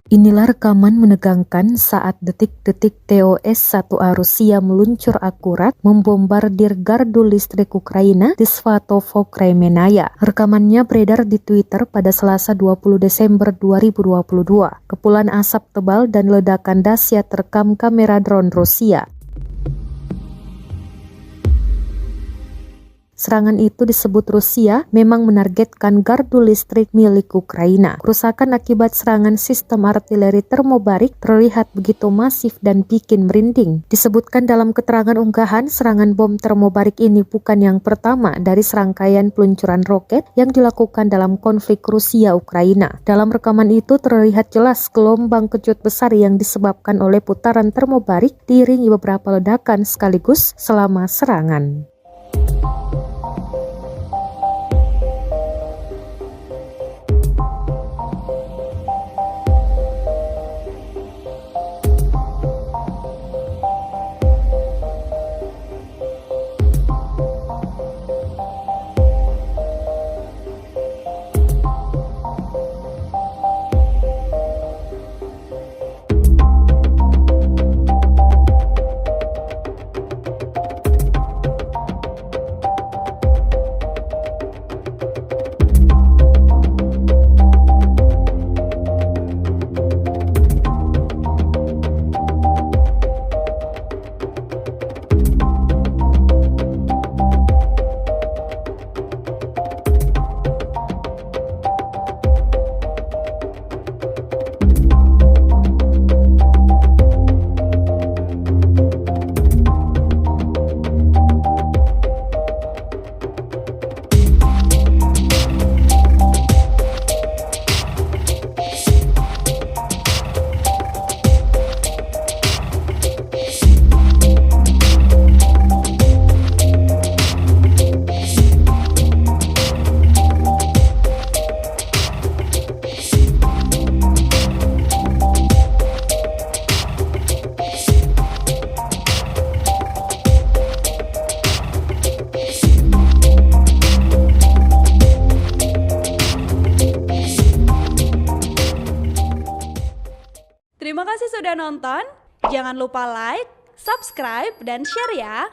Inilah rekaman menegangkan saat detik-detik TOS-1A Rusia meluncur akurat membombardir gardu listrik Ukraina di Svatovo, Kremenaya. Rekamannya beredar di Twitter pada Selasa 20 Desember 2022. Kepulan asap tebal dan ledakan dahsyat terekam kamera drone Rusia. Serangan itu disebut Rusia memang menargetkan gardu listrik milik Ukraina. Kerusakan akibat serangan sistem artileri termobarik terlihat begitu masif dan bikin merinding. Disebutkan dalam keterangan unggahan, serangan bom termobarik ini bukan yang pertama dari serangkaian peluncuran roket yang dilakukan dalam konflik Rusia-Ukraina. Dalam rekaman itu terlihat jelas gelombang kejut besar yang disebabkan oleh putaran termobarik diiringi beberapa ledakan sekaligus selama serangan. Terima kasih sudah nonton. Jangan lupa like, subscribe, dan share ya.